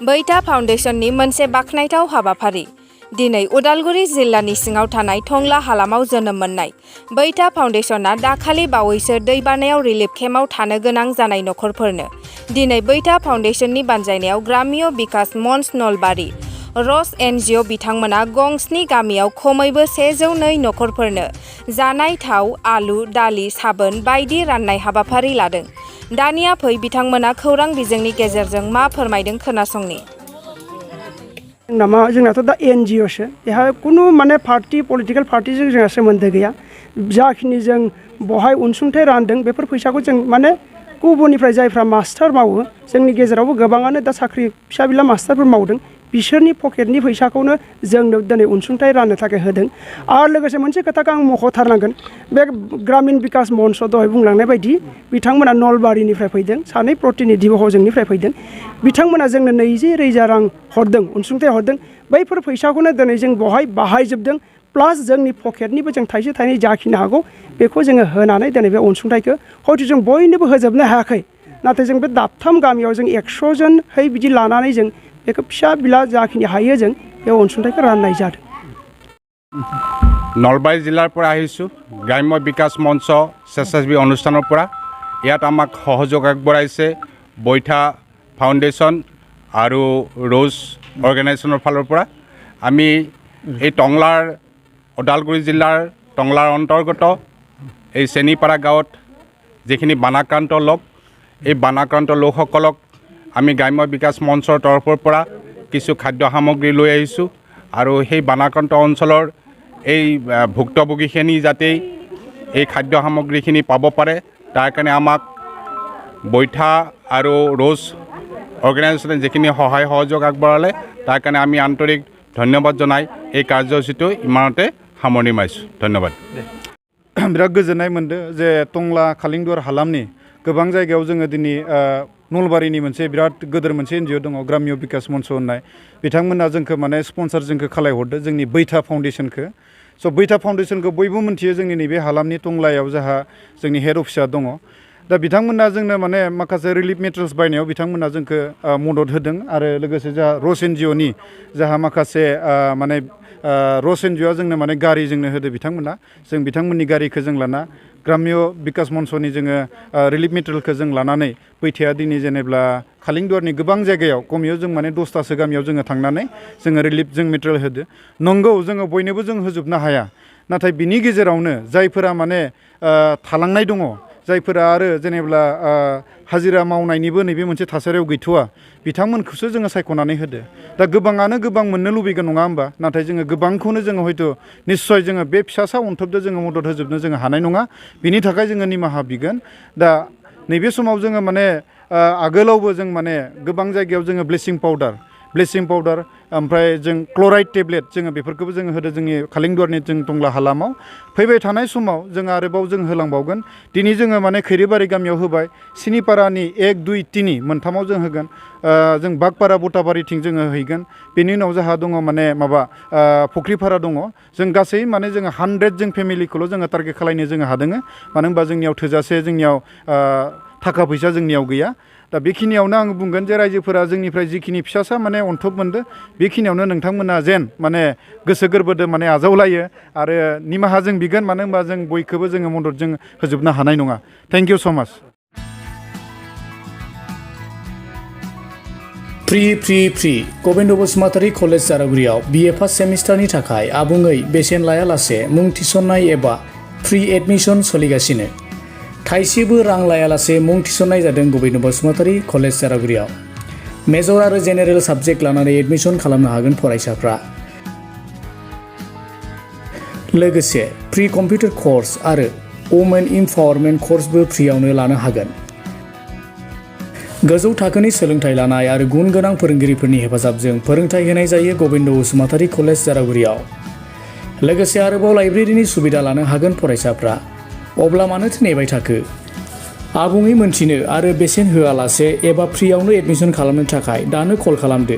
बैथा फाउन्डेसननि मोनसे बाख्नायथाव हाबाफारि। दिनै उदालगुरि जिल्लानि सिङाव थानाय टंला हालामाव जोनोम मोननाय बैथा फाउन्डेसना दाखालि बावैसो दैबानायाव रिलिफ केम्पआव थानो गोनां जानाय नखरफोरनो दिनै बैथा फाउन्डेसननि बानजायनायाव ग्राम्य बिकास मन्च नलबारि रस एनजिअ बिथांमोना गंस्नि गामियाव खमैबो 102 नखरफोरनो जानाय थाव, आलु, दालि, साबोन बायदि राननाय हाबाफारि लादों। दानिया फै बिथांमोना खौरां बिजोंनि गेजेरजों मा फोरमायदों खोनासंनि। जोंनाथ' दा एनजिअसो बेहा कुनु माने पार्टी पलिटिकल पार्टीजों जोंहा सोमोन्दो गैया। जाखिनि जों बहाय अनसुंथाइ रानदों बेफोर फैसाखौ जों माने गुबुननिफ्राय जायफ्रा मास्टार मावो जोंनि गेजेरावबो गोबाङानो दा साख्रि फिसा बिला मास्टारफोर मावदों बिसोरनि पकेटनि फैसाखौनो जोंनो दिनै अनसुंथाइ राननो थाखाय होदों। आरो लोगोसे मोनसे खोथाखौ आं मख'थारनांगोन, बे ग्रामीण बिकास मन्च दहाय बुंलांनाय बायदि बिथांमोना नलबारिनिफ्राय फैदों, सानै प्रतिनिधि हजोंनिफ्राय फैदों। बिथांमोना जोंनो 20,000 रां हरदों, अनसुंथाइ हरदों। बैफोर फैसाखौनो दिनै जों बहाय बाहायजोबदों, प्लास जोंनि पकेटनिबो जों थाइसे थाइनै जाखिनि हागौ बेखौ जोङो होनानै दिनै बे अनसुंथाइखौ हयथ' जों बयनोबो होजोबनो हायाखै, नाथाय जों बे दाबथाम गामियाव जों 100 जनहै बिदि लानानै जों बेखौ फिसा बिला जाखिनि हायो जों बे अनसुंथाइखौ राननाय जादों। नलबाৰী জিলাৰ পৰা আহিছোঁ, গ্ৰাম্য বিকাশ মঞ্চ স্বেচ্ছাসেৱী অনুষ্ঠানৰ পৰা। ইয়াত আমাক সহযোগ আগবঢ়াইছে বৈঠা ফাউণ্ডেশ্যন আৰু ৰ'জ অৰ্গেনাইজেশ্যনৰ ফালৰ পৰা। আমি এই টংলাৰ ওদালগুৰি জিলাৰ টংলাৰ অন্তৰ্গত এই চেনিপাৰা গাঁৱত যিখিনি বানাক্ৰান্ত লোক, এই বানাক্ৰান্ত লোকসকলক আমি গ্ৰাম্য বিকাশ মঞ্চৰ তৰফৰ পৰা কিছু খাদ্য সামগ্ৰী লৈ আহিছোঁ আৰু সেই বানাক্ৰান্ত অঞ্চলৰ এই ভুক্তভোগীখিনি যাতে এই খাদ্য সামগ্ৰীখিনি পাব পাৰে তাৰ কাৰণে আমাক বৈঠা আৰু ৰ'জ অৰ্গেনাইজেশ্যনে যিখিনি সহায় সহযোগ আগবঢ়ালে তাৰ কাৰণে আমি আন্তৰিক ধন্যবাদ জনাই এই কাৰ্যসূচীটো ইমানতে সামৰণি মাৰিছোঁ। ধন্যবাদ। बिराद गोजोननाय मोनदों जे टंला खालिंदुवार हालामनि गोबां जायगायाव जोङो दिनै नलबारिनि मोनसे बिराद गोदोर मोनसे एनजिअ दङ ग्राम्य बिकास मन्च होननाय, बिथांमोना जोंखौ माने स्पन्सर जोंखौ खालायहरदो जोंनि बैथा फाउन्डेसनखौ। स' बैथा फाउन्डेसनखौ बयबो मिन्थियो, जोंनि नैबे हालामनि टंलायाव जाहा जोंनि हेड अफिसा दङ। दा बिथांमोना जोंनो माने माखासे रिलिफ मेटेरियल्स बायनायाव बिथांमोना जोंखौ मदद होदों आरो लोगोसे जाहा रस एनजिअनि जाहा माखासे माने रस एनजिअआ जोंनो माने गारि जोंनो होदो बिथांमोना। जों बिथांमोननि गारिखौ जों लाना ग्राम्य बिकास मन्चनि जोङो रिलिफ मेटेरियलखौ जों लानानै बैथाया दिनै जेनेब्ला खालिंदुवारनि गोबां जायगायाव खमियाव जों माने 10तासो गामियाव जोङो थांनानै जोङो रिलिफ जों मेटेरियेल होदो। नंगौ जोङो बयनोबो जों होजोबनो हाया, नाथाय बिनि गेजेरावनो जायफोरा माने थालांनाय दङ, जायफोरा आरो जेनेब्ला हाजिरा मावनायनिबो नैबे मोनसे थासारियाव गैथ'वा, बिथांमोनखौसो जोङो सायख'नानै होदो। दा गोबाङानो गोबां मोननो लुबैगोन नङा होमबा, नाथाय जोङो गोबांखौनो जोङो हयथ' निस्सय जोङो बे फिसासा अनथोबजों जोङो मदद होजोबनो जोङो हानाय नङा, बिनि थाखाय जोङो निमाहा बिगोन। दा नैबे समाव जोङो माने आगोलावबो जों माने गोबां जायगायाव जोङो ब्लिचिं पाउडार ओमफ्राय जों क्लराइड टेब्लेट जोङो बेफोरखौबो जोङो होदो जोंनि खालिंदुवारनि जों टंला हालामाव। फैबाय थानाय समाव जों आरोबाव जों होलांबावगोन। दिनै जोङो माने खैरिबारि गामियाव होबाय, सिनिपारानि 1, 2, 3 मोनथामाव जों होगोन, जों बागपारा बटाबारिथिं जोङो हैगोन। बेनि उनाव जोंहा दङ माने माबा फुख्रिपारा दङ। जों गासै माने जोङो 100 जों फेमिलिखौल' जोङो टारगेट खालायनो जोङो हादों, मानो होनबा जोंनियाव थोजासे जोंनियाव थाखा फैसा जोंनियाव गैया। दा बेखिनियावनो आं बुंगोन जे रायजोफोरा जोंनिफ्राय जिखिनि फिसासा माने अनथोब मोनदो बेखिनियावनो नोंथांमोना जेन माने गोसो गोरबोदो माने आजावलायो आरो निमाहा जों बिगोन, मानो होनबा जों बयखौबो जोङो मदद जों होजोबनो हानाय नङा। Thank you so' much. फ्रि गबिन्द बसुमतारी कलेज जारागुरियाव BA फार्स्ट सेमिस्टारनि थाखाय आबुङै बेसेन लायालासे मुं थिसननाय एबा फ्रि एडमिशन सोलिगासिनो। थाइसेबो रां लायालासे मुं थिसननाय जादों गबिन्द बसुमतारी कलेज जारागुरियाव। मेजर आरो जेनेरेल साबजेक्ट लानानै एडमिशन खालामनो हागोन फरायसाफ्रा। लोगोसे फ्रि कम्पिउटार कर्स आरो वुमेन इम्पावारमेन्ट कर्सबो फ्रियावनो लानो हागोन। गोजौ थाखोनि सोलोंथाइ लानाय आरो गुन गोनां फोरोंगिरिफोरनि हेफाजाबजों फोरोंथाइ होनाय जायो गबिन्द बसुमतारी कलेज जारागुरियाव। लोगोसे आरोबाव लाइब्रेरिनि सुबिदा लानो हागोन फरायसाफ्रा। अब्ला मानोथो नेबाय थाखो? आबुङै मोनथिनो आरो बेसेन होआलासे एबा फ्रियावनो एडमिशन खालामनो थाखाय दानो कल खालामदो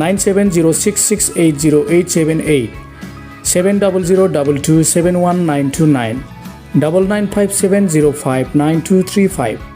9706680878 7002271929 9957059235